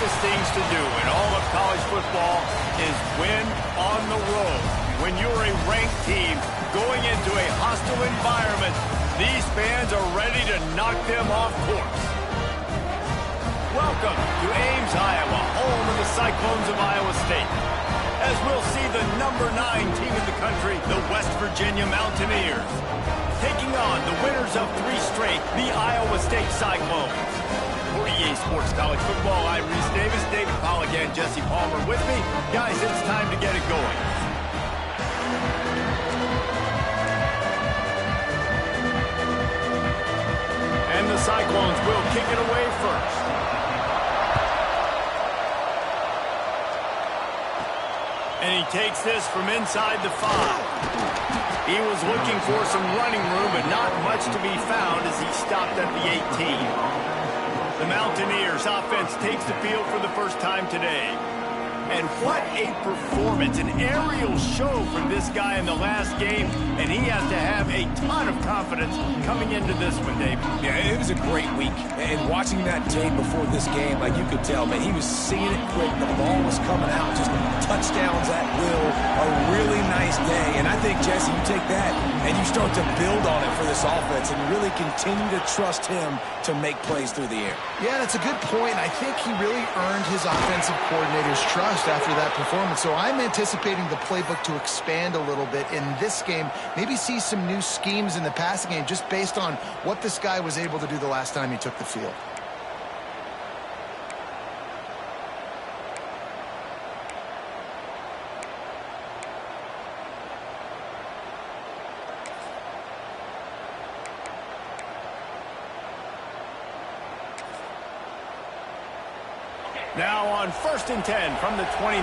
toughest things to do in all of college football is win on the road. When you're a ranked team going into a hostile environment, these fans are ready to knock them off course. Welcome to Ames, Iowa, home of the Cyclones of Iowa State. As we'll see the number 9 team in the country, the West Virginia Mountaineers, taking on the winners of 3 straight, the Iowa State Cyclones. For EA Sports College Football, I'm Reese Davis, David Pollack, and Jesse Palmer with me. Guys, it's time to get it going. And the Cyclones will kick it away first. And he takes this from inside the 5. He was looking for some running room, but not much to be found as he stopped at the 18. The Mountaineers offense takes the field for the first time today. And what a performance, an aerial show from this guy in the last game, and he has to have a ton of confidence coming into this one, Dave. Yeah, it was a great week, and watching that tape before this game, like you could tell, man, he was seeing it quick, the ball was coming out, just touchdowns at will, a really nice day, and I think, Jesse, you take that and you start to build on it for this offense and really continue to trust him to make plays through the air. Yeah, that's a good point. I think he really earned his offensive coordinator's trust after that performance. So I'm anticipating the playbook to expand a little bit in this game, maybe see some new schemes in the passing game just based on what this guy was able to do the last time he took the field. Now on 1st and 10 from the 29.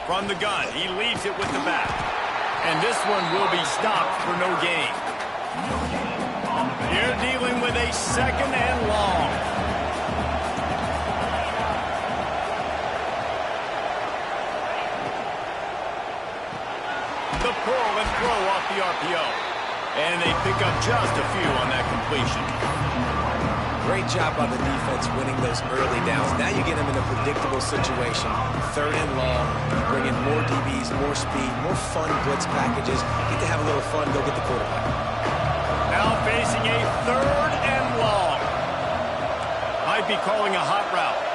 From the gun, he leaves it with the back. And this one will be stopped for no gain. You're dealing with a 2nd and long. The pull and throw off the RPO. And they pick up just a few on that completion. Great job by the defense winning those early downs. Now you get them in a predictable situation. 3rd and long. You bring in more DBs, more speed, more fun blitz packages. Get to have a little fun, go get the quarterback. Now facing a 3rd and long. Might be calling a hot route.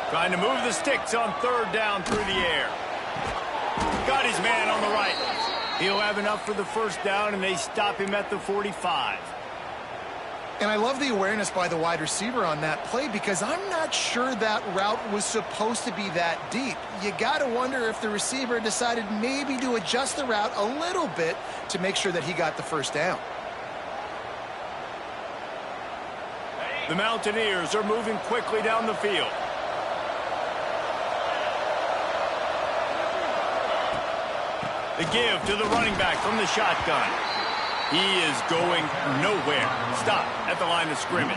Trying to move the sticks on 3rd down through the air. Got his man on the right. He'll have enough for the 1st down, and they stop him at the 45. And I love the awareness by the wide receiver on that play because I'm not sure that route was supposed to be that deep. You got to wonder if the receiver decided maybe to adjust the route a little bit to make sure that he got the 1st down. The Mountaineers are moving quickly down the field. The give to the running back from the shotgun. He is going nowhere. Stop at the line of scrimmage.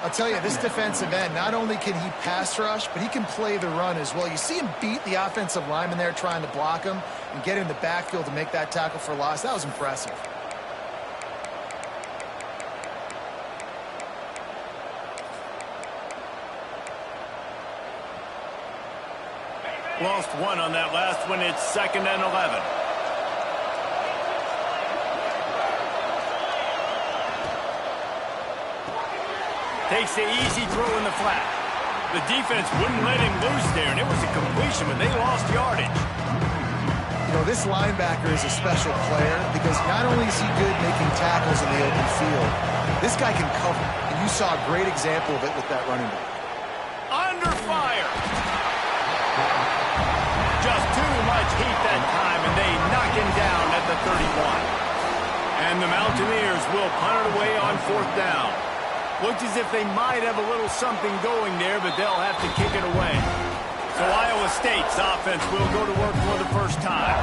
I'll tell you, this defensive end, not only can he pass rush, but he can play the run as well. You see him beat the offensive lineman there trying to block him and get in the backfield to make that tackle for loss. That was impressive. Lost one on that last one. It's 2nd and 11. Takes the easy throw in the flat. The defense wouldn't let him loose there, and it was a completion, but they lost yardage. You know, this linebacker is a special player because not only is he good making tackles in the open field, this guy can cover. And you saw a great example of it with that running back. Under fire. Just too much heat that time, and they knock him down at the 31. And the Mountaineers will punt it away on 4th down. Looks as if they might have a little something going there, but they'll have to kick it away. So Iowa State's offense will go to work for the first time.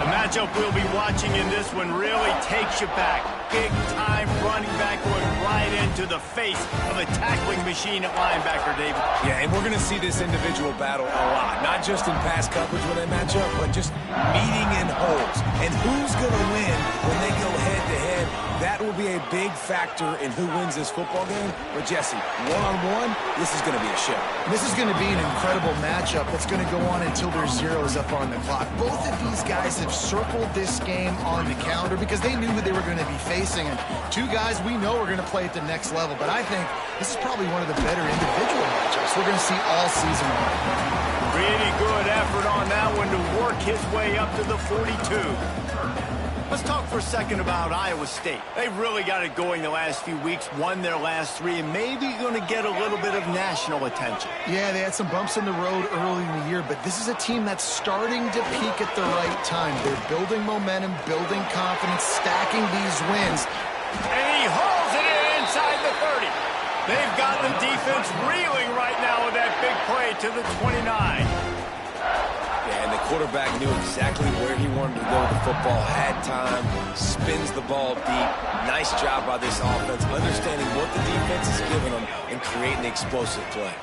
The matchup we'll be watching in this one really takes you back. Big-time running back going right into the face of a tackling machine at linebacker, David. Yeah, and we're going to see this individual battle a lot. Not just in pass coverage when they match up, but just meeting in holes. And who's going to win when they go head-to-head? That will be a big factor in who wins this football game. But, Jesse, one-on-one, this is going to be a show. This is going to be an incredible matchup that's going to go on until there's zeros up on the clock. Both of these guys have circled this game on the calendar because they knew who they were going to be facing. And two guys we know are going to play at the next level. But I think this is probably one of the better individual matchups we're going to see all season long. Pretty good effort on that one to work his way up to the 42. Let's talk for a second about Iowa State. They've really got it going the last few weeks, won their last 3, and maybe going to get a little bit of national attention. Yeah, they had some bumps in the road early in the year, but this is a team that's starting to peak at the right time. They're building momentum, building confidence, stacking these wins. And he hauls it in inside the 30. They've got the defense reeling right now with that big play to the 29. Yeah, and the quarterback knew exactly where he wanted to go with the football, had time, spins the ball deep. Nice job by this offense, understanding what the defense is giving them and creating explosive play.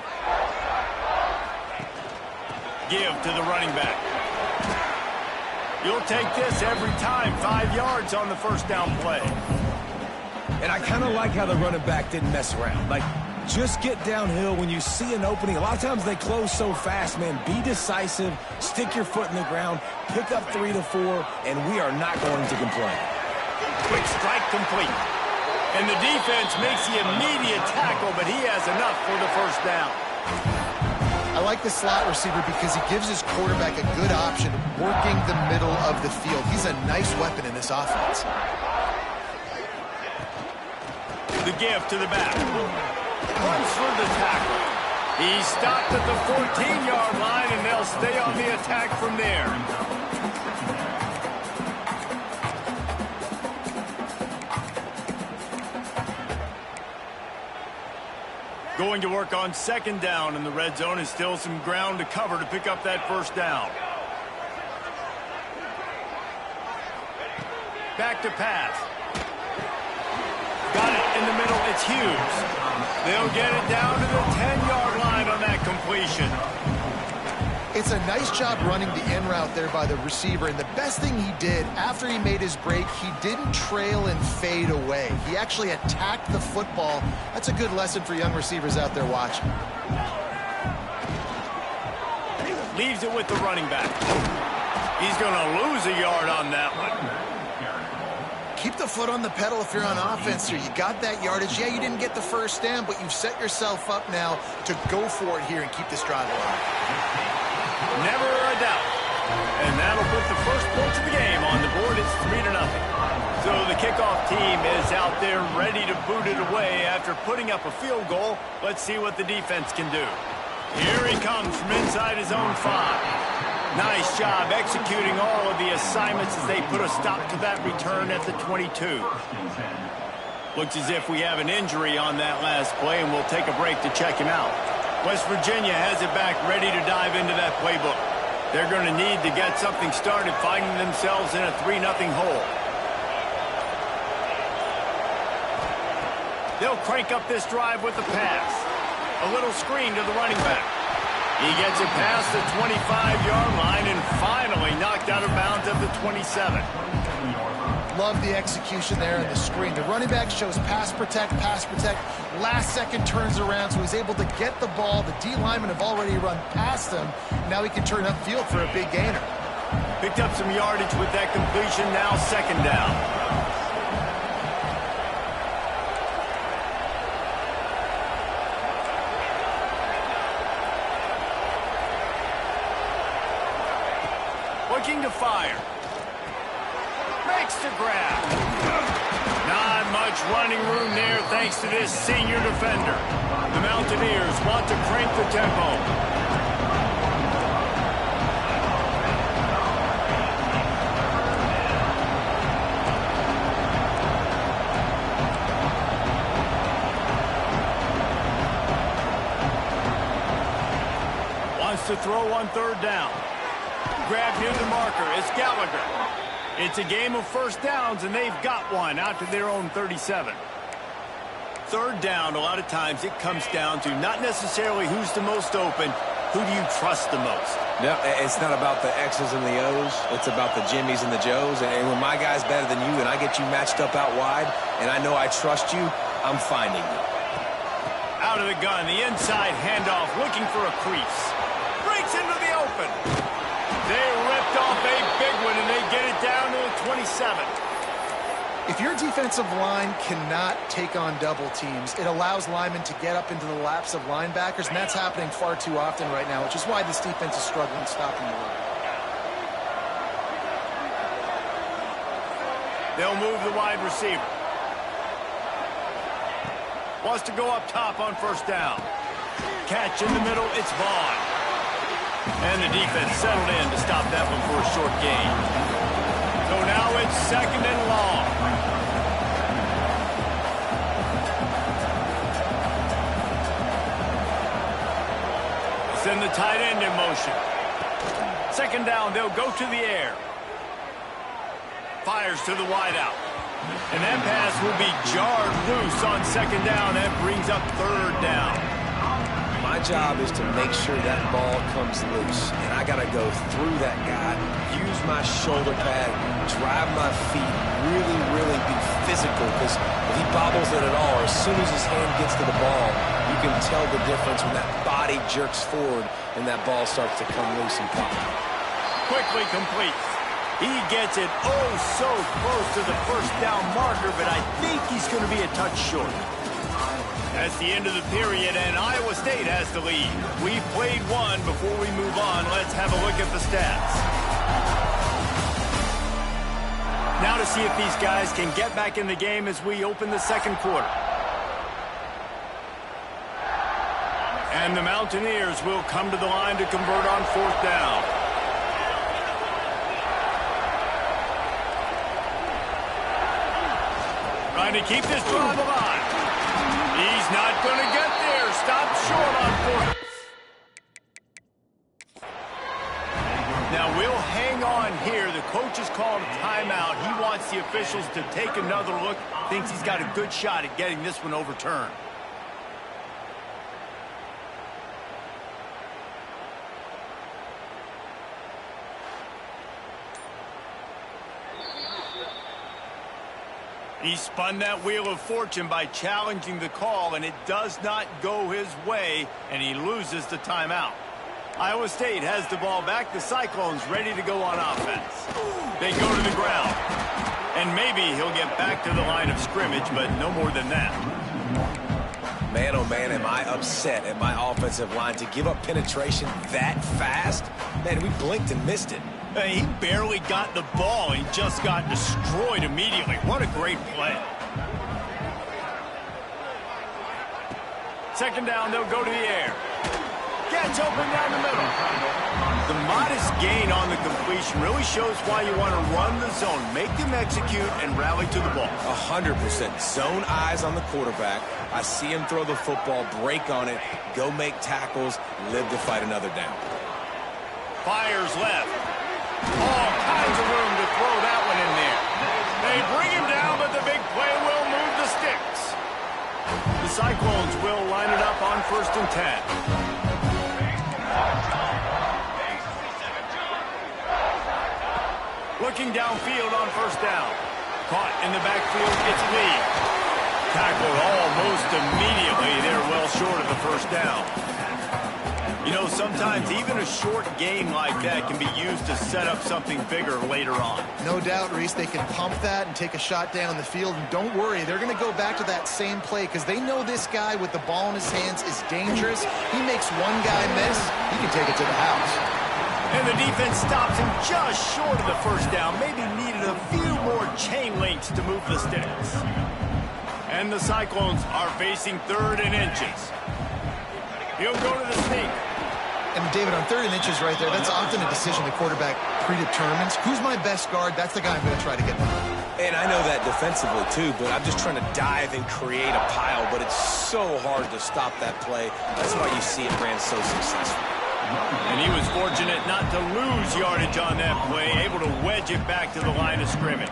Give to the running back. You'll take this every time. 5 yards on the first down play. And I kind of like how the running back didn't mess around. Like, just get downhill when you see an opening. A lot of times they close so fast, man. Be decisive, stick your foot in the ground, pick up 3 to 4, and we are not going to complain. Quick strike complete. And the defense makes the immediate tackle, but he has enough for the first down. I like the slot receiver because he gives his quarterback a good option working the middle of the field. He's a nice weapon in this offense. The give to the back. Runs for the tackle. He stopped at the 14-yard line, and they'll stay on the attack from there. Going to work on second down in the red zone, and still some ground to cover to pick up that first down. Back to pass. Got it in the middle. It's Hughes. They'll get it down to the 10-yard line on that completion. It's a nice job running the in route there by the receiver, and the best thing he did after he made his break, he didn't trail and fade away. He actually attacked the football. That's a good lesson for young receivers out there watching. Leaves it with the running back. He's going to lose a yard on that one. Keep the foot on the pedal if you're on offense here. You got that yardage. Yeah, you didn't get the first down, but you've set yourself up now to go for it here and keep this drive alive. Never a doubt. And that'll put the first points of the game on the board. It's 3-0. So the kickoff team is out there ready to boot it away after putting up a field goal. Let's see what the defense can do. Here he comes from inside his own 5. Nice job executing all of the assignments as they put a stop to that return at the 22. Looks as if we have an injury on that last play, and we'll take a break to check him out. West Virginia has it back ready to dive into that playbook. They're going to need to get something started, finding themselves in a 3-0 hole. They'll crank up this drive with the pass. A little screen to the running back. He gets it past the 25-yard line and finally knocked out of bounds at the 27. Love the execution there in the screen. The running back shows pass protect, last second turns around, so he's able to get the ball. The D linemen have already run past him. Now he can turn upfield for a big gainer. Picked up some yardage with that completion, now second down. Looking to fire. Makes the grab. Not much running room there thanks to this senior defender. The Mountaineers want to crank the tempo. to throw on third down. Grab near the marker. It's Gallagher. It's a game of first downs, and they've got one out to their own 37. Third down, a lot of times it comes down to not necessarily who's the most open, who do you trust the most? No, it's not about the X's and the O's. It's about the Jimmys and the Joes. And when my guy's better than you and I get you matched up out wide and I know I trust you, I'm finding you. Out of the gun, the inside handoff, looking for a crease. Breaks into the open. They ripped off a big one, and they get it down to the 27. If your defensive line cannot take on double teams, it allows linemen to get up into the laps of linebackers, and that's happening far too often right now, which is why this defense is struggling stopping the run. They'll move the wide receiver. Wants to go up top on first down. Catch in the middle, it's Vaughn. And the defense settled in to stop that one for a short gain. So now it's second and long. Send the tight end in motion. Second down, they'll go to the air. Fires to the wideout. And that pass will be jarred loose on second down. That brings up third down. My job is to make sure that ball comes loose. And I got to go through that guy, use my shoulder pad, drive my feet, really be physical. Because if he bobbles it at all, as soon as his hand gets to the ball, you can tell the difference when that body jerks forward and that ball starts to come loose and pop. Quickly completes. He gets it oh so close to the first down marker, but I think he's going to be a touch short. That's the end of the period, and Iowa State has the lead. We've played one. Before we move on, let's have a look at the stats. Now to see if these guys can get back in the game as we open the second quarter. And the Mountaineers will come to the line to convert on fourth down. Trying to keep this drive alive. He's not going to get there. Stop short on fourth. Now we'll hang on here. The coach has called a timeout. He wants the officials to take another look. Thinks he's got a good shot at getting this one overturned. He spun that wheel of fortune by challenging the call, and it does not go his way, and he loses the timeout. Iowa State has the ball back. The Cyclones ready to go on offense. They go to the ground, and maybe he'll get back to the line of scrimmage, but no more than that. Man, oh man, am I upset at my offensive line to give up penetration that fast? Man, we blinked and missed it. He barely got the ball. He just got destroyed immediately. What a great play. Second down, they'll go to the air. Gets open down the middle. The modest gain on the completion really shows why you want to run the zone. Make them execute and rally to the ball. 100%. Zone eyes on the quarterback. I see him throw the football, break on it, go make tackles, live to fight another down. Fires left. All kinds of room to throw that one in there. They bring him down, but the big play will move the sticks. The Cyclones will line it up on 1st and 10. Looking downfield on first down. Caught in the backfield, gets lead. Tackled almost immediately. They're well short of the first down. You know, sometimes even a short game like that can be used to set up something bigger later on. No doubt, Reese, they can pump that and take a shot down the field. And don't worry, they're going to go back to that same play because they know this guy with the ball in his hands is dangerous. He makes one guy miss, he can take it to the house. And the defense stops him just short of the first down. Maybe needed a few more chain links to move the sticks. And the Cyclones are facing 3rd and inches. He'll go to the sneak. And David, on 3rd and inches right there, that's often a decision the quarterback predetermines. Who's my best guard? That's the guy I'm going to try to get by. And I know that defensively too, but I'm just trying to dive and create a pile, but it's so hard to stop that play. That's why you see it ran so successful. And he was fortunate not to lose yardage on that play, able to wedge it back to the line of scrimmage.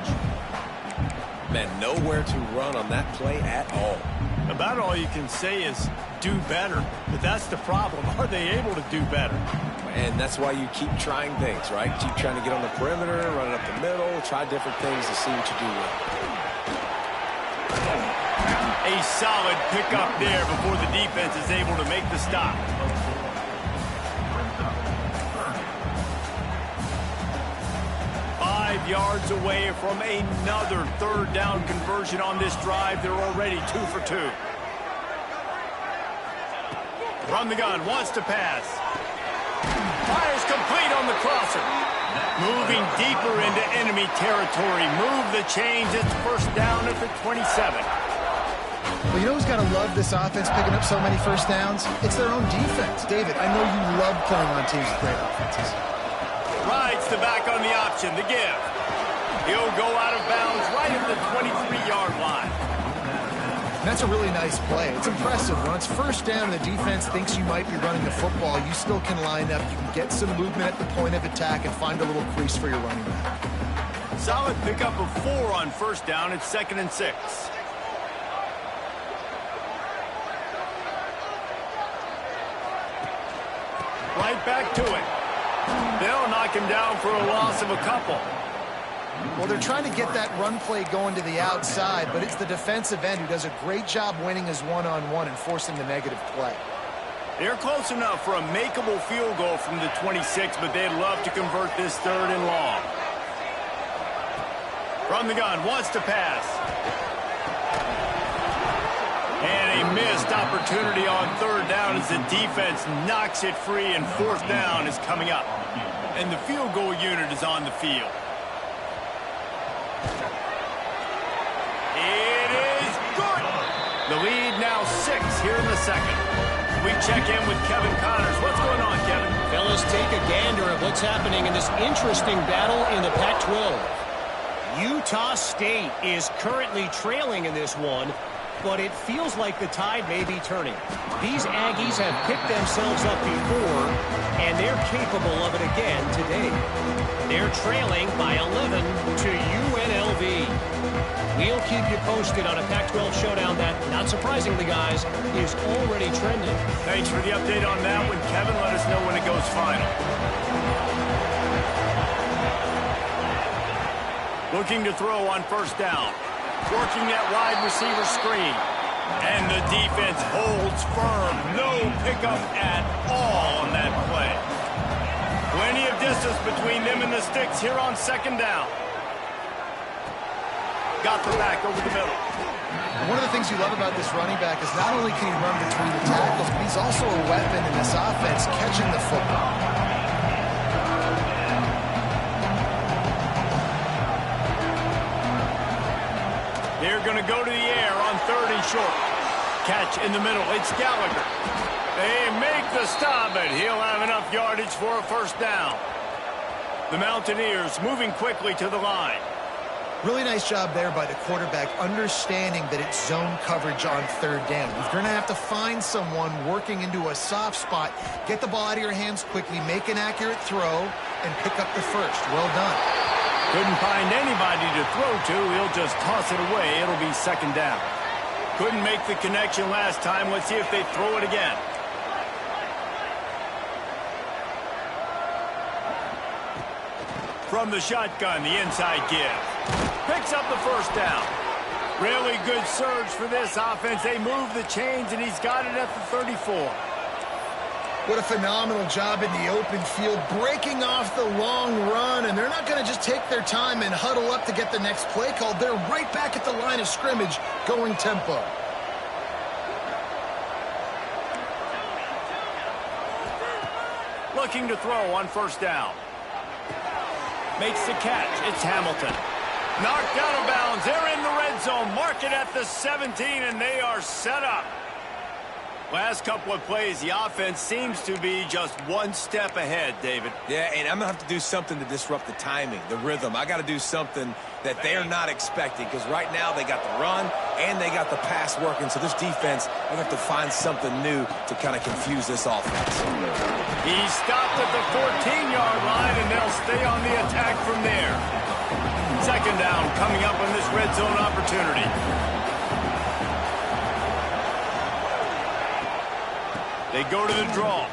Man, nowhere to run on that play at all. About all you can say is do better. But that's the problem. Are they able to do better? And that's why you keep trying things, right? Keep trying to get on the perimeter, run it up the middle, try different things to see what you do with it. A solid pickup there before the defense is able to make the stop. Yards away from another third down conversion on this drive. They're already 2 for 2. From the gun, wants to pass. Fires complete on the crosser. Moving deeper into enemy territory. Move the chains. It's first down at the 27. Well, you know who's got to love this offense picking up so many first downs? It's their own defense. David, I know you love playing on teams with great offenses. Rides the back on the option, the give. He'll go out of bounds right at the 23-yard line. That's a really nice play. It's impressive. When it's first down and the defense thinks you might be running the football, you still can line up. You can get some movement at the point of attack and find a little crease for your running back. Solid pickup of 4 on first down. It's 2nd and 6. Right back to it. They'll knock him down for a loss of a couple. Well, they're trying to get that run play going to the outside, but it's the defensive end who does a great job winning his one-on-one and forcing the negative play. They're close enough for a makeable field goal from the 26, but they'd love to convert this 3rd and long. From the gun, wants to pass. And a missed opportunity on 3rd down as the defense knocks it free, and 4th down is coming up. And the field goal unit is on the field. It is good. The lead now 6 here in the 2nd. We check in with Kevin Connors. What's going on, Kevin? Fellas, take a gander at what's happening in this interesting battle in the Pac-12. Utah State is currently trailing in this one, but it feels like the tide may be turning. These Aggies have picked themselves up before, and they're capable of it again today. They're trailing by 11 to UNLV. We'll keep you posted on a Pac-12 showdown that, not surprisingly, guys, is already trending. Thanks for the update on that one, Kevin. Let us know when it goes final. Looking to throw on first down. Working that wide receiver screen. And the defense holds firm. No pickup at all on that play. Plenty of distance between them and the sticks here on 2nd down. Got the back over the middle. One of the things you love about this running back is not only can he run between the tackles, but he's also a weapon in this offense catching the football. They're going to go to the air on 3rd and short. Catch in the middle. It's Gallagher. They make the stop, but he'll have enough yardage for a first down. The Mountaineers moving quickly to the line. Really nice job there by the quarterback, understanding that it's zone coverage on 3rd down. You're going to have to find someone working into a soft spot, get the ball out of your hands quickly, make an accurate throw, and pick up the first. Well done. Couldn't find anybody to throw to. He'll just toss it away. It'll be 2nd down. Couldn't make the connection last time. Let's see if they throw it again. From the shotgun, the inside give. Picks up the first down. Really good surge for this offense. They move the chains, and he's got it at the 34. What a phenomenal job in the open field, breaking off the long run, and they're not going to just take their time and huddle up to get the next play called. They're right back at the line of scrimmage, going tempo. Looking to throw on first down. Makes the catch. It's Hamilton. Knocked out of bounds. They're in the red zone. Mark it at the 17, and they are set up. Last couple of plays, the offense seems to be just one step ahead, David. Yeah, and I'm going to have to do something to disrupt the timing, the rhythm. I got to do something that they're not expecting, because right now they got the run and they got the pass working. So this defense, they're going to have to find something new to kind of confuse this offense. He stopped at the 14-yard line, and they'll stay on the attack from there. Second down coming up on this red zone opportunity. They go to the draw.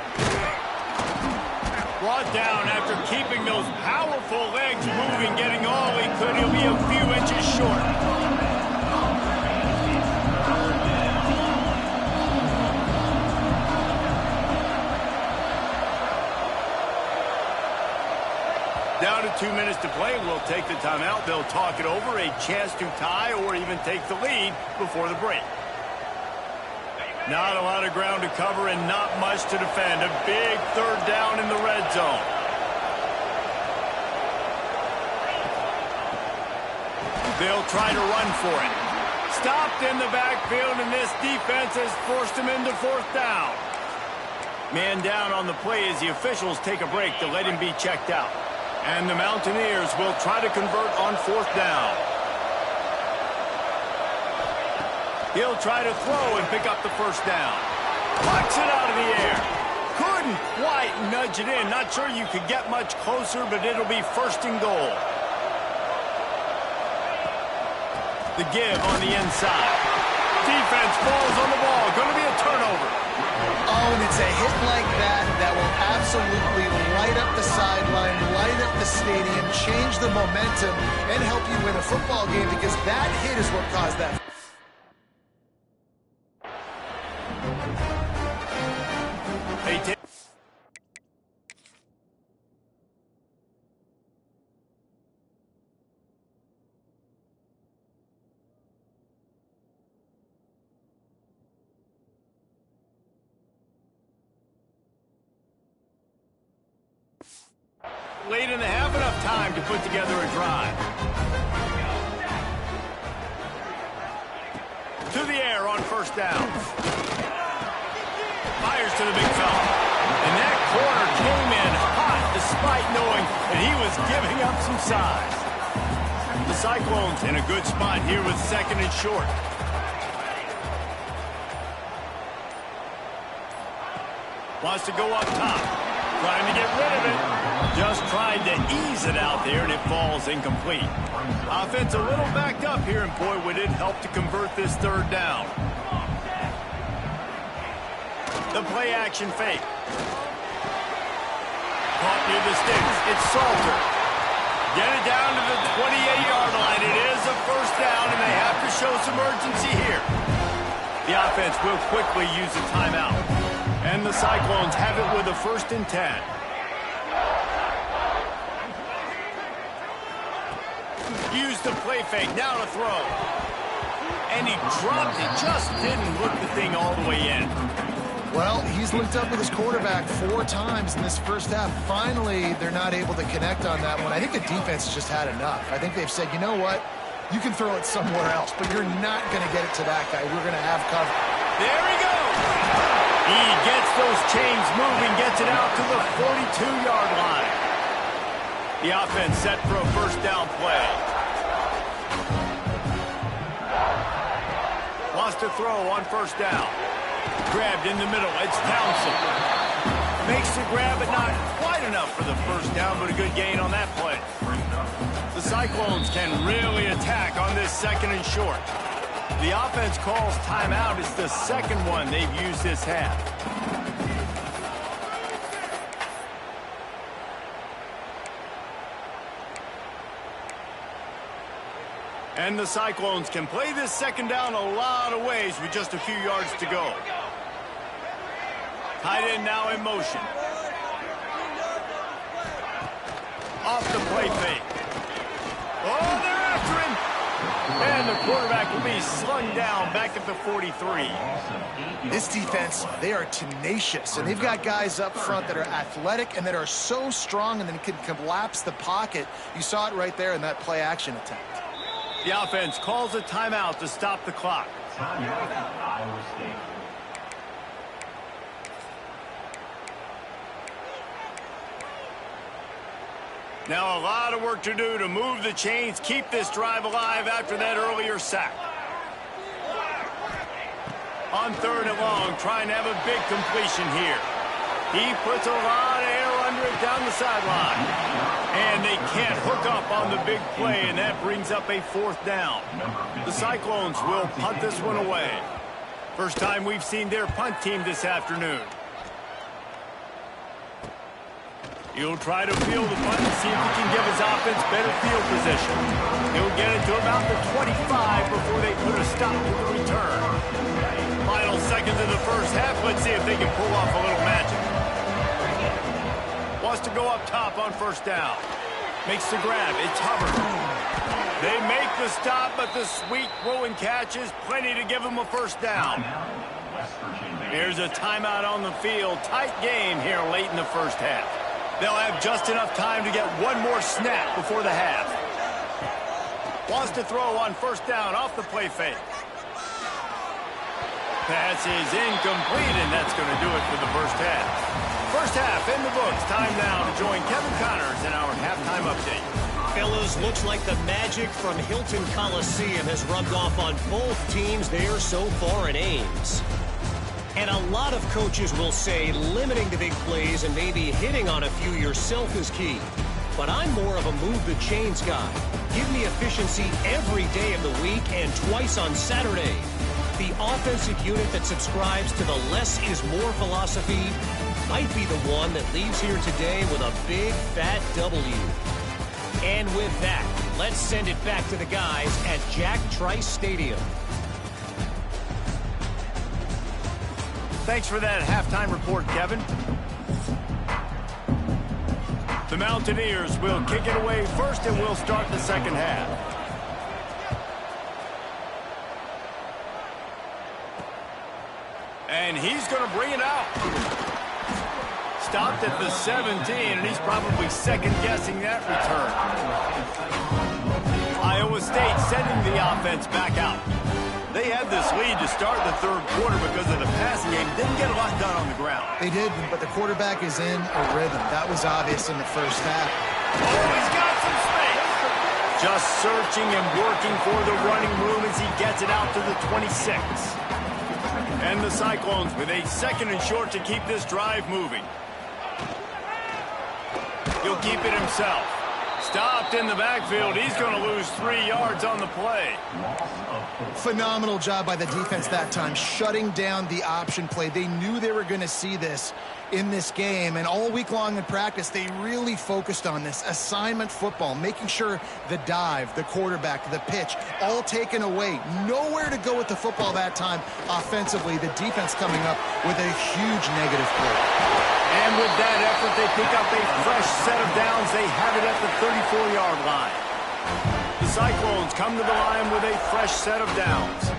Brought down after keeping those powerful legs moving, getting all he could. He'll be a few inches short. Down to 2 minutes to play. We'll take the timeout. They'll talk it over. A chance to tie or even take the lead before the break. Not a lot of ground to cover and not much to defend. A big third down in the red zone. They'll try to run for it. Stopped in the backfield, and this defense has forced him into fourth down. Man down on the play as the officials take a break to let him be checked out. And the Mountaineers will try to convert on fourth down. He'll try to throw and pick up the first down. Plucks it out of the air. Couldn't quite nudge it in. Not sure you could get much closer, but it'll be first and goal. The give on the inside. Defense falls on the ball. Going to be a turnover. Oh, and it's a hit like that that will absolutely light up the sideline, light up the stadium, change the momentum, and help you win a football game, because that hit is what caused that. Late in the half, enough time to put together a drive. To the air on first down. Fires to the big fella. And that corner came in hot despite knowing that he was giving up some size. The Cyclones in a good spot here with second and short. Wants to go up top. Trying to get rid of it. Just trying to ease it out there, and it falls incomplete. Offense a little backed up here, and boy, would it help to convert this third down. The play-action fake. Caught near the sticks. It's Salter. Get it down to the 28-yard line. It is a first down, and they have to show some urgency here. The offense will quickly use a timeout. And the Cyclones have it with a 1st and 10. Use the play fake, now to throw. And he dropped it, just didn't look the thing all the way in. Well, he's linked up with his quarterback 4 times in this first half. Finally, they're not able to connect on that one. I think the defense has just had enough. I think they've said, you know what? You can throw it somewhere else, but you're not going to get it to that guy. We're going to have cover. There he goes. He gets those chains moving, gets it out to the 42-yard line. The offense set for a first down play. Wants to throw on first down. Grabbed in the middle. It's Townsend. Makes the grab, but not quite enough for the first down, but a good gain on that play. The Cyclones can really attack on this second and short. The offense calls timeout. It's the second one they've used this half. And the Cyclones can play this second down a lot of ways with just a few yards to go. Tight end now in motion. Off the play fake. Oh, they're after him. And the quarterback will be slung down back at the 43. This defense, they are tenacious, and they've got guys up front that are athletic and that are so strong and then can collapse the pocket. You saw it right there in that play-action attempt. The offense calls a timeout to stop the clock. Now a lot of work to do to move the chains, keep this drive alive after that earlier sack. On 3rd and long, trying to have a big completion here. He puts a lot of air under it down the sideline. And they can't hook up on the big play, and that brings up a 4th down. The Cyclones will punt this one away. First time we've seen their punt team this afternoon. He'll try to field the punt and see if he can give his offense better field position. He'll get it to about the 25 before they put a stop to the return. Final seconds of the first half. Let's see if they can pull off a little magic. Wants to go up top on 1st down. Makes the grab. It's Hubbard. They make the stop, but the sweet throw and catch is plenty to give them a 1st down. Here's a timeout on the field. Tight game here late in the first half. They'll have just enough time to get one more snap before the half. Wants to throw on 1st down off the play fake. Pass is incomplete, and that's going to do it for the first half. First half in the books. Time now to join Kevin Connors in our halftime update. Fellas, looks like the magic from Hilton Coliseum has rubbed off on both teams there so far in Ames. And a lot of coaches will say limiting the big plays and maybe hitting on a few yourself is key. But I'm more of a move the chains guy. Give me efficiency every day of the week and twice on Saturday. The offensive unit that subscribes to the less is more philosophy might be the one that leaves here today with a big fat W. And with that, let's send it back to the guys at Jack Trice Stadium. Thanks for that halftime report, Kevin. The Mountaineers will kick it away first, and we'll start the second half. And he's going to bring it out. Stopped at the 17, and he's probably second-guessing that return. Iowa State sending the offense back out. They had this lead to start the 3rd quarter because of the passing game. Didn't get a lot done on the ground. They did, but the quarterback is in a rhythm. That was obvious in the first half. Oh, he's got some space. Just searching and working for the running room as he gets it out to the 26. And the Cyclones with a 2nd and short to keep this drive moving. He'll keep it himself. Stopped in the backfield. He's going to lose 3 yards on the play. Phenomenal job by the defense that time, shutting down the option play. They knew they were going to see this in this game, and all week long in practice, they really focused on this assignment football, making sure the dive, the quarterback, the pitch, all taken away. Nowhere to go with the football that time offensively. The defense coming up with a huge negative play. And with that effort, they pick up a fresh set of downs. They have it at the 34-yard line. The Cyclones come to the line with a fresh set of downs.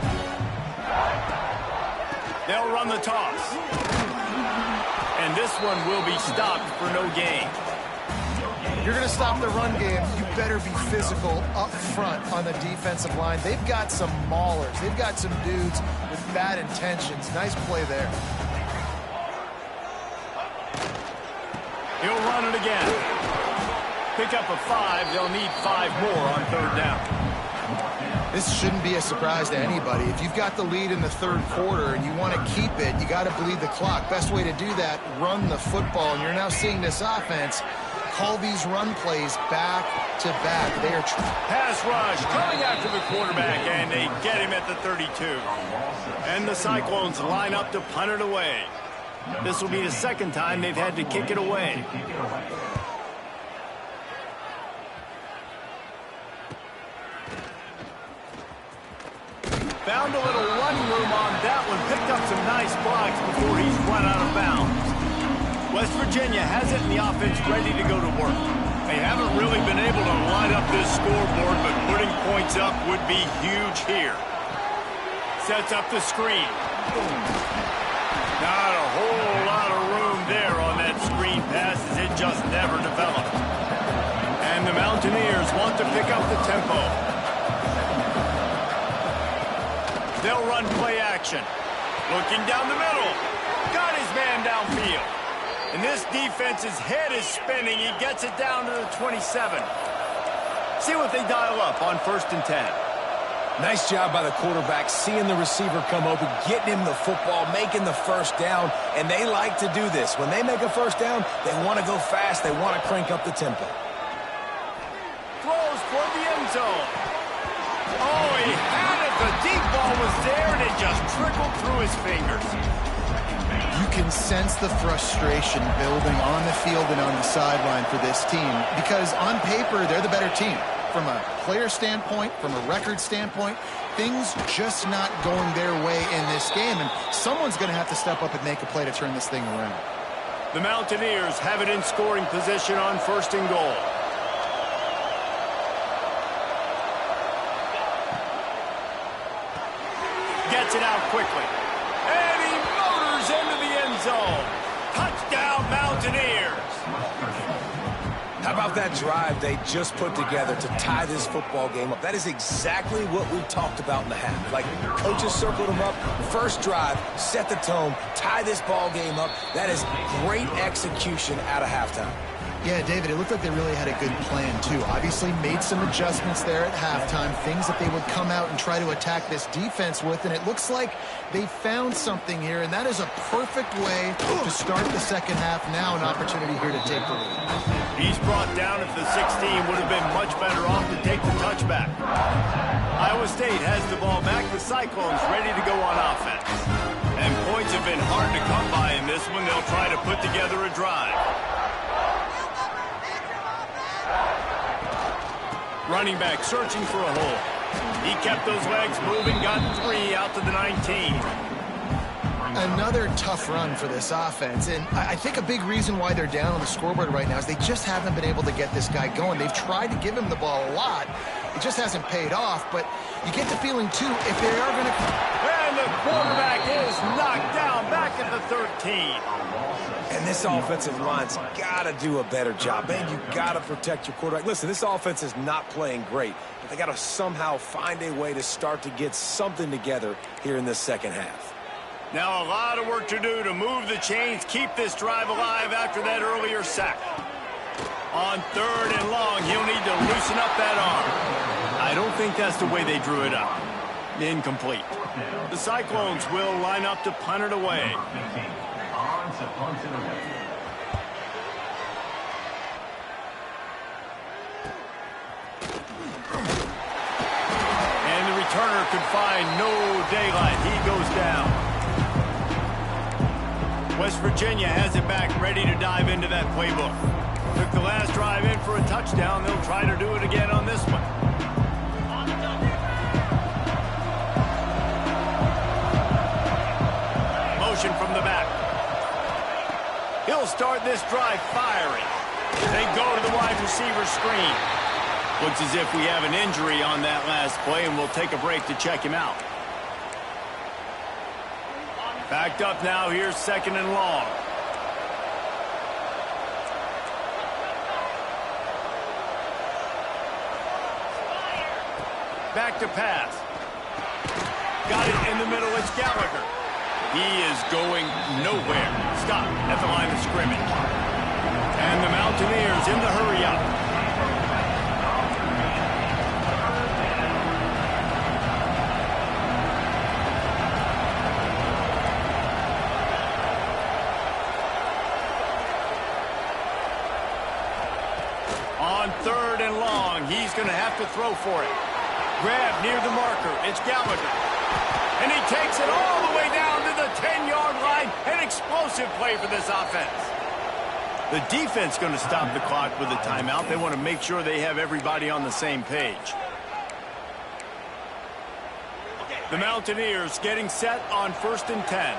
They'll run the toss. And this one will be stopped for no gain. You're going to stop the run game, you better be physical up front on the defensive line. They've got some maulers. They've got some dudes with bad intentions. Nice play there. He'll run it again. Pick up a 5. They'll need 5 more on 3rd down. This shouldn't be a surprise to anybody. If you've got the lead in the 3rd quarter and you want to keep it, you got to bleed the clock. Best way to do that, run the football. And you're now seeing this offense call these run plays back to back. They are pass rush coming after the quarterback, and they get him at the 32. And the Cyclones line up to punt it away. This will be the 2nd time they've had to kick it away. Found a little running room on that one. Picked up some nice blocks before he's run out of bounds. West Virginia has it in the offense ready to go to work. They haven't really been able to line up this scoreboard, but putting points up would be huge here. Sets up the screen. Not a whole lot of room there on that screen pass as it just never developed. And the Mountaineers want to pick up the tempo. They'll run play action. Looking down the middle. Got his man downfield. And this defense's head is spinning. He gets it down to the 27. See what they dial up on 1st and 10. Nice job by the quarterback, seeing the receiver come open, getting him the football, making the first down, and they like to do this. When they make a first down, they want to go fast. They want to crank up the tempo. Throws toward the end zone. Oh, he had it. The deep ball was there, and it just trickled through his fingers. You can sense the frustration building on the field and on the sideline for this team because on paper, they're the better team. From a player standpoint, from a record standpoint, things just not going their way in this game, and someone's going to have to step up and make a play to turn this thing around. The Mountaineers have it in scoring position on 1st and goal. Gets it out quickly. And he motors into the end zone. Touchdown, Mountaineers. How about that drive they just put together to tie this football game up? That is exactly what we talked about in the half. Like, coaches circled them up. First drive, set the tone, tie this ball game up. That is great execution out of halftime. Yeah, David, it looked like they really had a good plan, too. Obviously made some adjustments there at halftime, things that they would come out and try to attack this defense with, and it looks like they found something here, and that is a perfect way to start the second half. Now an opportunity here to take the lead. He's brought down at the 16. Would have been much better off to take the touchback. Iowa State has the ball back. The Cyclones ready to go on offense. And points have been hard to come by in this one. They'll try to put together a drive. Running back searching for a hole. He kept those legs moving, got 3 out to the 19. Another tough run for this offense, and I think a big reason why they're down on the scoreboard right now is they just haven't been able to get this guy going. They've tried to give him the ball a lot. It just hasn't paid off, but you get the feeling, too, if they are going to... And the quarterback is knocked down back at the 13. And this offensive line's got to do a better job. Man, you got to protect your quarterback. Listen, this offense is not playing great, but they got to somehow find a way to start to get something together here in this second half. Now a lot of work to do to move the chains, keep this drive alive after that earlier sack. On 3rd and long, he'll need to loosen up that arm. I don't think that's the way they drew it up. Incomplete. The Cyclones will line up to punt it away. And the returner could find no daylight. He goes down. West Virginia has it back, ready to dive into that playbook. Took the last drive in for a touchdown. They'll try to do it again on this one. Motion from the back. He'll start this drive firing. They go to the wide receiver screen. Looks as if we have an injury on that last play, and we'll take a break to check him out. Backed up now, here's 2nd and long. Back to pass. Got it in the middle, it's Gallagher. He is going nowhere. Stop at the line of scrimmage. And the Mountaineers in the hurry-up. On 3rd and long, he's going to have to throw for it. Grab near the marker. It's Gallagher. And he takes it all the way down to the 10-yard line. An explosive play for this offense. The defense going to stop the clock with a timeout. They want to make sure they have everybody on the same page. The Mountaineers getting set on 1st and 10.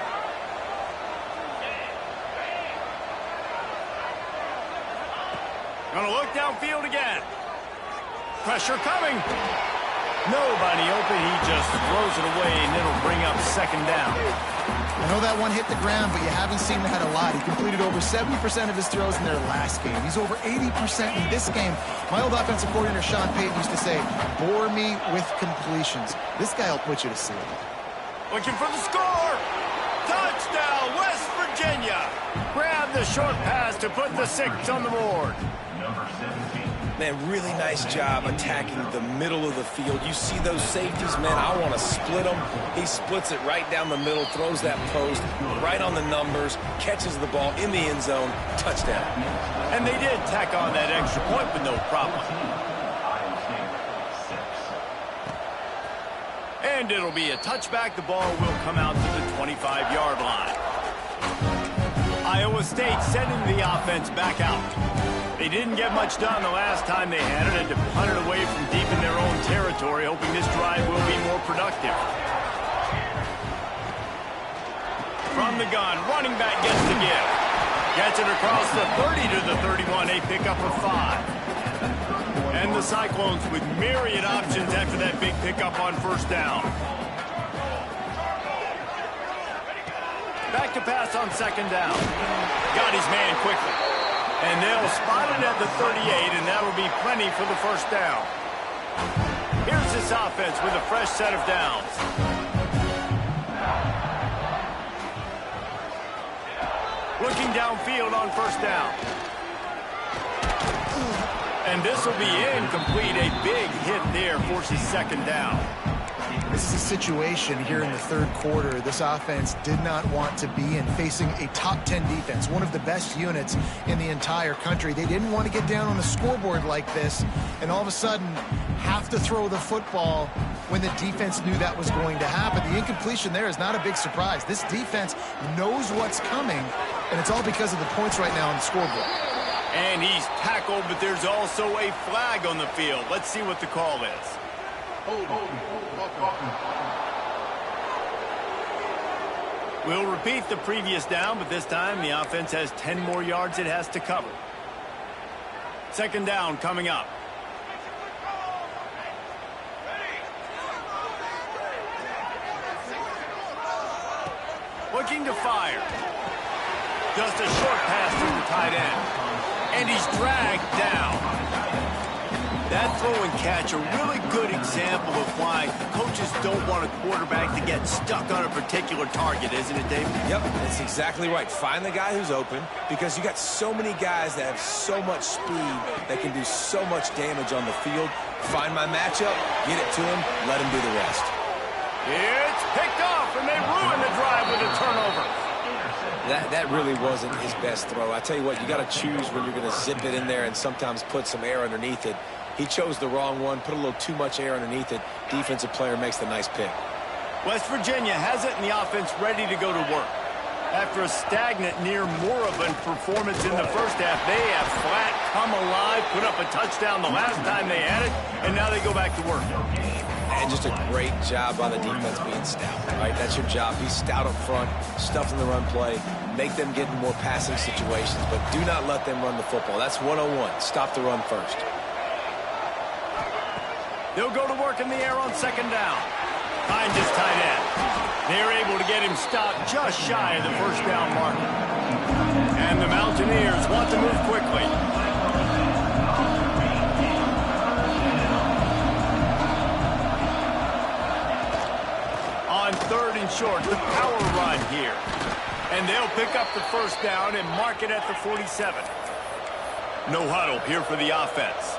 Going to look downfield again. Pressure coming. Nobody open. He just throws it away, and it'll bring up 2nd down. I know that one hit the ground, but you haven't seen that a lot. He completed over 70% of his throws in their last game. He's over 80% in this game. My old offensive coordinator, Sean Payton, used to say, bore me with completions. This guy will put you to sleep. Looking for the score. Touchdown, West Virginia. Grab the short pass to put the 6 on the board. Man, really nice job attacking the middle of the field. You see those safeties, man, I want to split them. He splits it right down the middle, throws that post right on the numbers, catches the ball in the end zone, touchdown. And they did tack on that extra point with no problem. And it'll be a touchback. The ball will come out to the 25-yard line. Iowa State sending the offense back out. They didn't get much done the last time they had it, and to punt it away from deep in their own territory, hoping this drive will be more productive. From the gun, running back gets the give. Gets it across the 30 to the 31, a pickup of 5. And the Cyclones with myriad options after that big pickup on first down. Back to pass on second down. Got his man quickly. And they'll spot it at the 38, and that'll be plenty for the first down. Here's this offense with a fresh set of downs. Looking downfield on first down. And this will be incomplete. A big hit there forces second down. This is a situation here in the third quarter this offense did not want to be in, facing a top 10 defense, one of the best units in the entire country. They didn't want to get down on the scoreboard like this and all of a sudden have to throw the football when the defense knew that was going to happen. The incompletion there is not a big surprise. This defense knows what's coming, and it's all because of the points right now on the scoreboard. And he's tackled, but there's also a flag on the field. Let's see what the call is. We'll repeat the previous down, but this time the offense has 10 more yards it has to cover. Second down coming up. Looking to fire. Just a short pass to the tight end. And he's dragged down. That throw and catch, a really good example of why coaches don't want a quarterback to get stuck on a particular target, isn't it, David? Yep, that's exactly right. Find the guy who's open, because you got so many guys that have so much speed that can do so much damage on the field. Find my matchup, get it to him, let him do the rest. It's picked off, and they ruin the drive with a turnover. That really wasn't his best throw. I tell you what, you got to choose when you're going to zip it in there and sometimes put some air underneath it. He chose the wrong one, put a little too much air underneath it. Defensive player makes the nice pick. West Virginia has it and the offense ready to go to work. After a stagnant, near moribund performance in the first half, they have flat come alive, put up a touchdown the last time they had it, and now they go back to work. And just a great job by the defense being stout, right? That's your job. Be stout up front, stuff in the run play, make them get in more passing situations, but do not let them run the football. That's 101. Stop the run first. They'll go to work in the air on second down. Find his tight end. They're able to get him stopped just shy of the first down mark. And the Mountaineers want to move quickly. On third and short, the power run here. And they'll pick up the first down and mark it at the 47. No huddle here for the offense.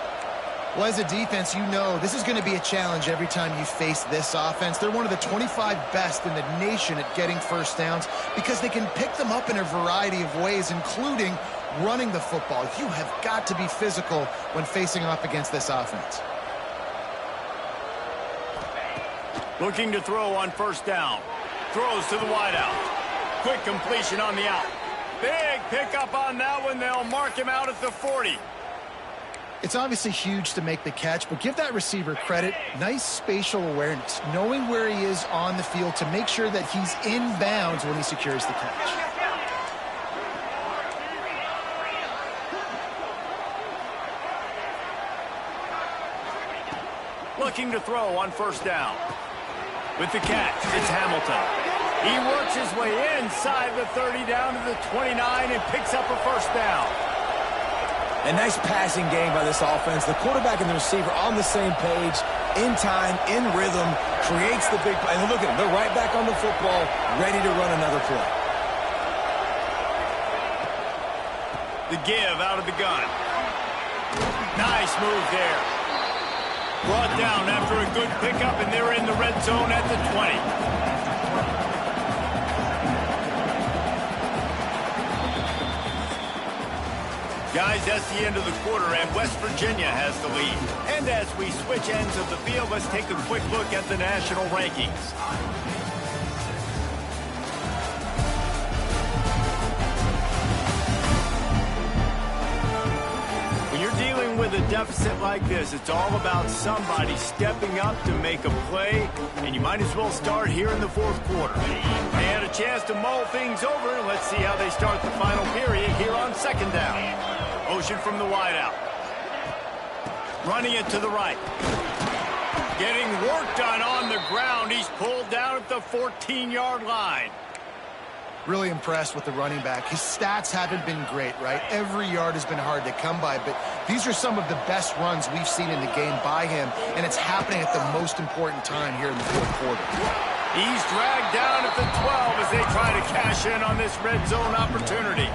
Well, as a defense, you know this is going to be a challenge every time you face this offense. They're one of the 25 best in the nation at getting first downs because they can pick them up in a variety of ways, including running the football. You have got to be physical when facing off against this offense. Looking to throw on first down. Throws to the wideout. Quick completion on the out. Big pickup on that one. They'll mark him out at the 40. It's obviously huge to make the catch, but give that receiver credit. Nice spatial awareness, knowing where he is on the field to make sure that he's in bounds when he secures the catch. Looking to throw on first down. With the catch, it's Hamilton. He works his way inside the 30 down to the 29 and picks up a first down. A nice passing game by this offense. The quarterback and the receiver on the same page, in time, in rhythm, creates the big play. And look at them. They're right back on the football, ready to run another play. The give out of the gun. Nice move there. Brought down after a good pickup, and they're in the red zone at the 20. Guys, that's the end of the quarter, and West Virginia has the lead. And as we switch ends of the field, let's take a quick look at the national rankings. With a deficit like this, it's all about somebody stepping up to make a play, and you might as well start here in the fourth quarter. They had a chance to mull things over, and let's see how they start the final period here on second down. Motion from the wideout. Running it to the right. Getting work done on the ground. He's pulled down at the 14-yard line. Really impressed with the running back. His stats haven't been great, right? Every yard has been hard to come by, but these are some of the best runs we've seen in the game by him, and it's happening at the most important time here in the fourth quarter. He's dragged down at the 12 as they try to cash in on this red zone opportunity.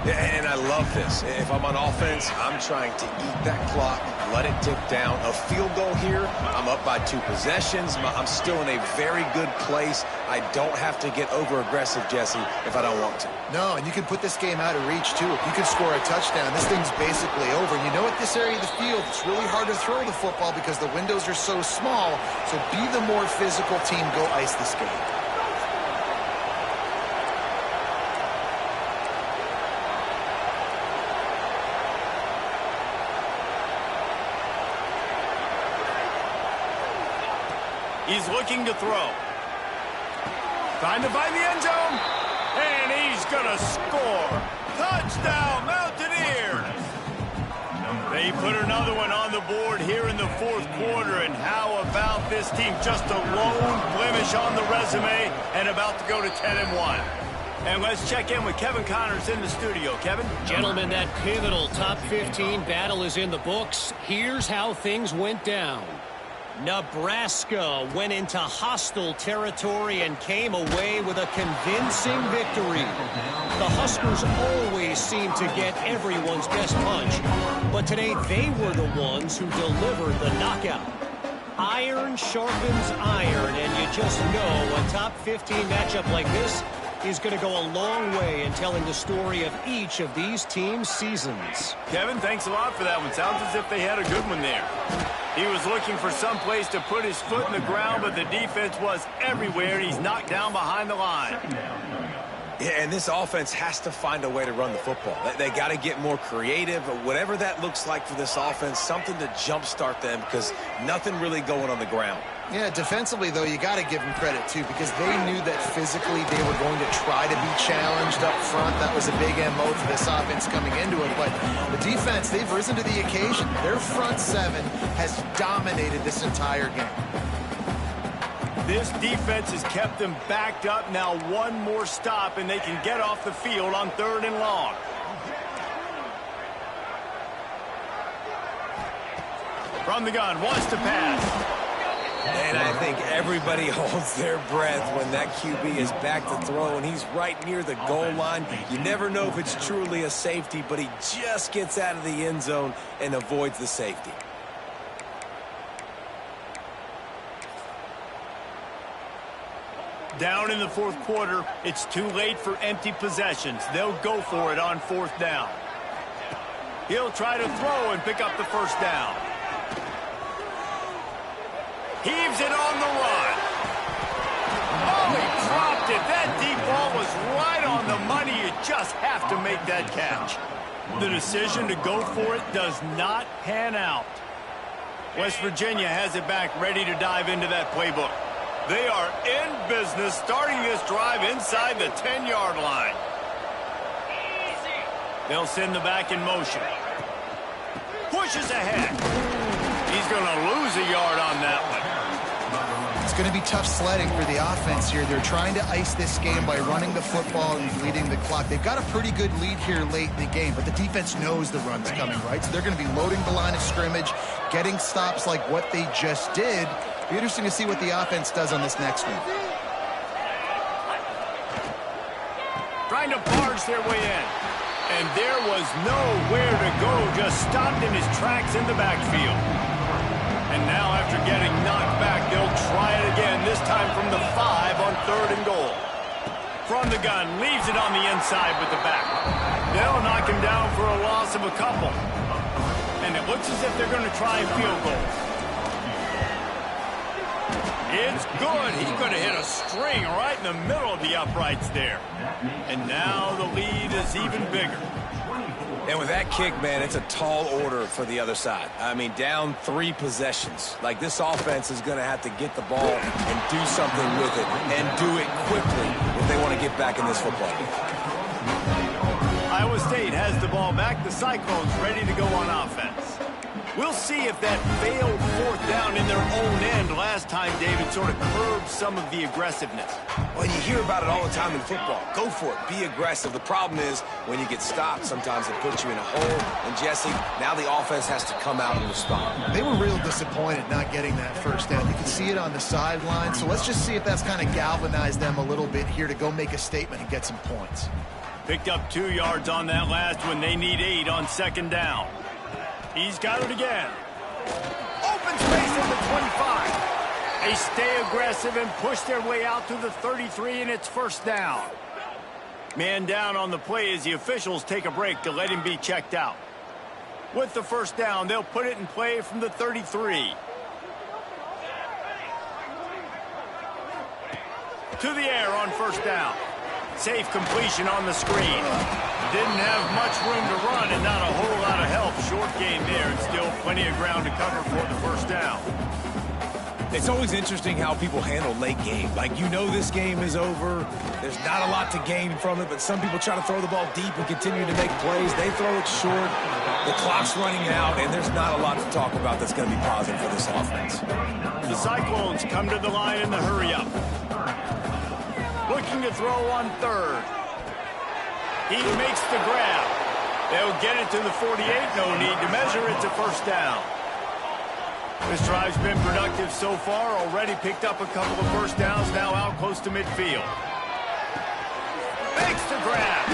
And I love this. If I'm on offense, I'm trying to eat that clock, let it tick down. A field goal here, I'm up by 2 possessions. I'm still in a very good place. I don't have to get over-aggressive, Jesse, if I don't want to. No, and you can put this game out of reach, too. If you can score a touchdown, this thing's basically over. And you know, at this area of the field, it's really hard to throw the football because the windows are so small. So be the more physical team. Go ice this game. He's looking to throw. Trying to find the end zone. And he's going to score. Touchdown, Mountaineers. They put another one on the board here in the fourth quarter. And how about this team? Just a lone blemish on the resume and about to go to 10-1. And let's check in with Kevin Connors in the studio. Kevin? Gentlemen, that pivotal top 15 battle is in the books. Here's how things went down. Nebraska went into hostile territory and came away with a convincing victory. The Huskers always seem to get everyone's best punch, but today they were the ones who delivered the knockout. Iron sharpens iron, and you just know a top 15 matchup like this is going to go a long way in telling the story of each of these teams' seasons. Kevin, thanks a lot for that one. Sounds as if they had a good one there. He was looking for some place to put his foot in the ground, but the defense was everywhere. He's knocked down behind the line. Yeah, and this offense has to find a way to run the football. They got to get more creative, or whatever that looks like for this offense, something to jumpstart them, because nothing really going on the ground. Yeah, defensively, though, you got to give them credit, too, because they knew that physically they were going to try to be challenged up front. That was a big MO for this offense coming into it. But the defense, they've risen to the occasion. Their front seven has dominated this entire game. This defense has kept them backed up. Now one more stop, and they can get off the field on 3rd and long. From the gun, wants to pass. And I think everybody holds their breath when that QB is back to throw, and he's right near the goal line. You never know if it's truly a safety, but he just gets out of the end zone and avoids the safety. Down in the fourth quarter, it's too late for empty possessions. They'll go for it on 4th down. He'll try to throw and pick up the 1st down. Heaves it on the run. Oh, he dropped it. That deep ball was right on the money. You just have to make that catch. The decision to go for it does not pan out. West Virginia has it back, ready to dive into that playbook. They are in business, starting this drive inside the 10-yard line. They'll send the back in motion. Pushes ahead. He's going to lose a yard on that one. It's going to be tough sledding for the offense here. They're trying to ice this game by running the football and bleeding the clock. They've got a pretty good lead here late in the game, but the defense knows the run's coming, right? So they're going to be loading the line of scrimmage, getting stops like what they just did. Be interesting to see what the offense does on this next one. Trying to barge their way in. And there was nowhere to go, just stopped in his tracks in the backfield. And now after getting knocked back, they'll try it again, this time from the 5 on 3rd and goal. From the gun, leaves it on the inside with the back. They'll knock him down for a loss of a couple. And it looks as if they're going to try a field goal. It's good. He could have hit a string right in the middle of the uprights there. And now the lead is even bigger. And with that kick, man, it's a tall order for the other side. I mean, down 3 possessions. Like, this offense is going to have to get the ball and do something with it, and do it quickly if they want to get back in this football game. Iowa State has the ball back. The Cyclones ready to go on offense. We'll see if that failed 4th down in their own end last time, David, sort of curbed some of the aggressiveness. Well, you hear about it all the time in football. Go for it. Be aggressive. The problem is when you get stopped, sometimes it puts you in a hole. And, Jesse, now the offense has to come out and respond. They were real disappointed not getting that 1st down. You can see it on the sideline. So let's just see if that's kind of galvanized them a little bit here to go make a statement and get some points. Picked up 2 yards on that last one. They need 8 on 2nd down. He's got it again. Open space at the 25. They stay aggressive and push their way out to the 33, and it's 1st down. Man down on the play as the officials take a break to let him be checked out. With the 1st down, they'll put it in play from the 33. To the air on 1st down. Safe completion on the screen. Didn't have much room to run and not a whole lot of help. Short game there and still plenty of ground to cover for the 1st down. It's always interesting how people handle late game. Like, you know this game is over. There's not a lot to gain from it, but some people try to throw the ball deep and continue to make plays. They throw it short. The clock's running out, and there's not a lot to talk about that's going to be positive for this offense. The Cyclones come to the line in the hurry-up. Looking to throw on 3rd. He makes the grab. They'll get it to the 48. No need to measure. It's a 1st down. This drive's been productive so far. Already picked up a couple of 1st downs. Now out close to midfield. Makes the grab.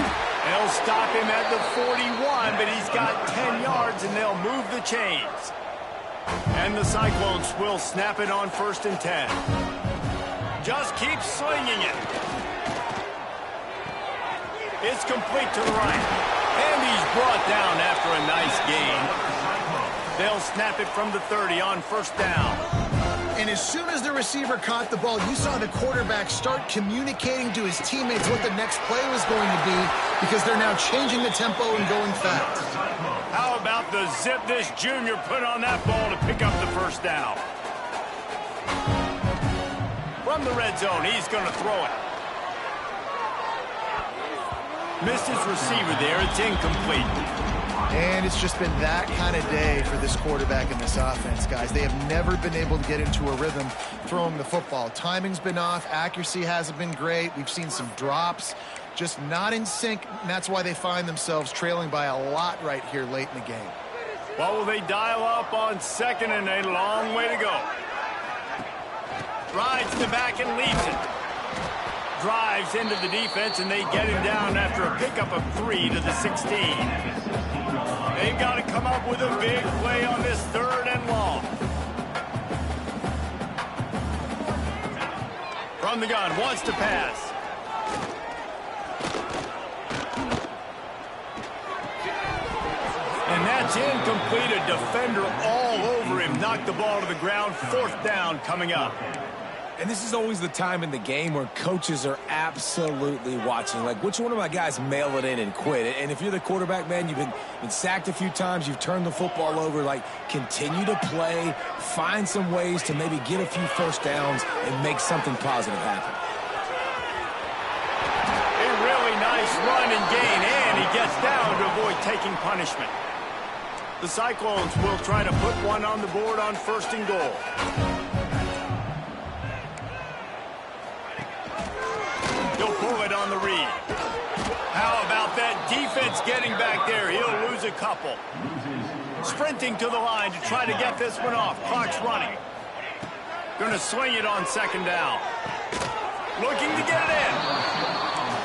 They'll stop him at the 41, but he's got 10 yards, and they'll move the chains. And the Cyclones will snap it on 1st and 10. Just keep slinging it. It's complete to the right. And he's brought down after a nice gain. They'll snap it from the 30 on 1st down. And as soon as the receiver caught the ball, you saw the quarterback start communicating to his teammates what the next play was going to be, because they're now changing the tempo and going fast. How about the zip this junior put on that ball to pick up the 1st down? From the red zone, he's going to throw it. Missed his receiver there. It's incomplete. And it's just been that kind of day for this quarterback in this offense, guys. They have never been able to get into a rhythm throwing the football. Timing's been off. Accuracy hasn't been great. We've seen some drops. Just not in sync, and that's why they find themselves trailing by a lot right here late in the game. Well, will they dial up on 2nd and a long way to go? Rides the back and leaves it. Drives into the defense, and they get him down after a pickup of 3 to the 16. They've got to come up with a big play on this 3rd and long. From the gun, wants to pass. And that's incomplete. A defender all over him. Knocked the ball to the ground. 4th down coming up. And this is always the time in the game where coaches are absolutely watching. Like, which one of my guys mail it in and quit? And if you're the quarterback, man, you've been sacked a few times, you've turned the football over. Like, continue to play, find some ways to maybe get a few 1st downs and make something positive happen. A really nice run and gain, and he gets down to avoid taking punishment. The Cyclones will try to put one on the board on 1st and goal. He'll pull it on the read. How about that defense getting back there? He'll lose a couple. Sprinting to the line to try to get this one off. Clock's running. Going to swing it on 2nd down. Looking to get it in.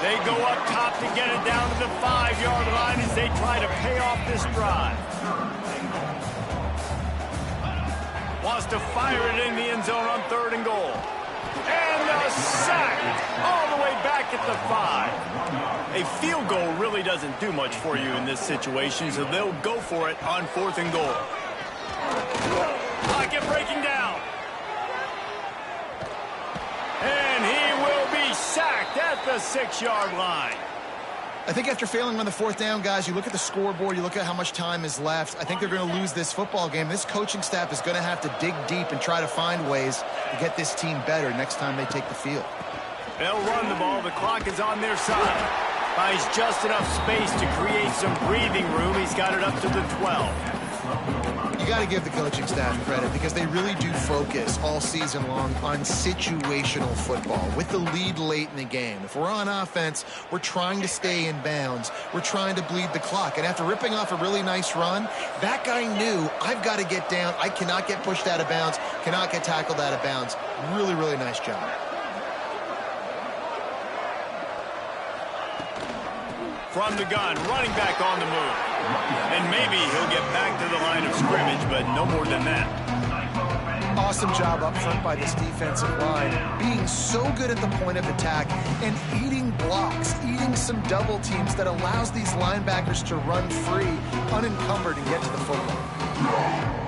They go up top to get it down to the 5-yard line as they try to pay off this drive. Wants to fire it in the end zone on 3rd and goal. And a sack all the way back at the 5. A field goal really doesn't do much for you in this situation, so they'll go for it on 4th and goal. Pocket breaking down. And he will be sacked at the 6-yard line. I think after failing on the 4th down, guys, you look at the scoreboard, you look at how much time is left. I think they're going to lose this football game. This coaching staff is going to have to dig deep and try to find ways to get this team better next time they take the field. They'll run the ball. The clock is on their side. Buys just enough space to create some breathing room. He's got it up to the 12. You got to give the coaching staff credit because they really do focus all season long on situational football with the lead late in the game. If we're on offense, we're trying to stay in bounds. We're trying to bleed the clock. And after ripping off a really nice run, that guy knew, I've got to get down. I cannot get pushed out of bounds, cannot get tackled out of bounds. Really, really nice job. From the gun, running back on the move. And maybe he'll get back to the line of scrimmage, but no more than that. Awesome job up front by this defensive line, being so good at the point of attack and eating blocks, eating some double teams that allows these linebackers to run free, unencumbered, and get to the football.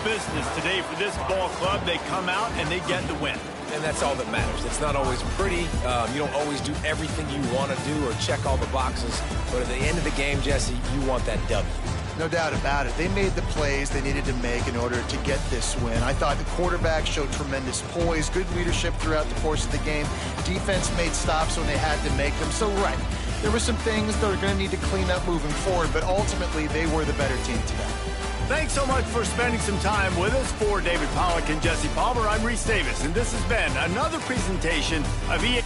Business today for this ball club. They come out and they get the win. And that's all that matters. It's not always pretty. You don't always do everything you want to do or check all the boxes. But at the end of the game, Jesse, you want that W. No doubt about it. They made the plays they needed to make in order to get this win. I thought the quarterback showed tremendous poise, good leadership throughout the course of the game. Defense made stops when they had to make them. So, right, there were some things that are going to need to clean up moving forward, but ultimately they were the better team today. Thanks so much for spending some time with us. For David Pollack and Jesse Palmer, I'm Reese Davis, and this has been another presentation of EA.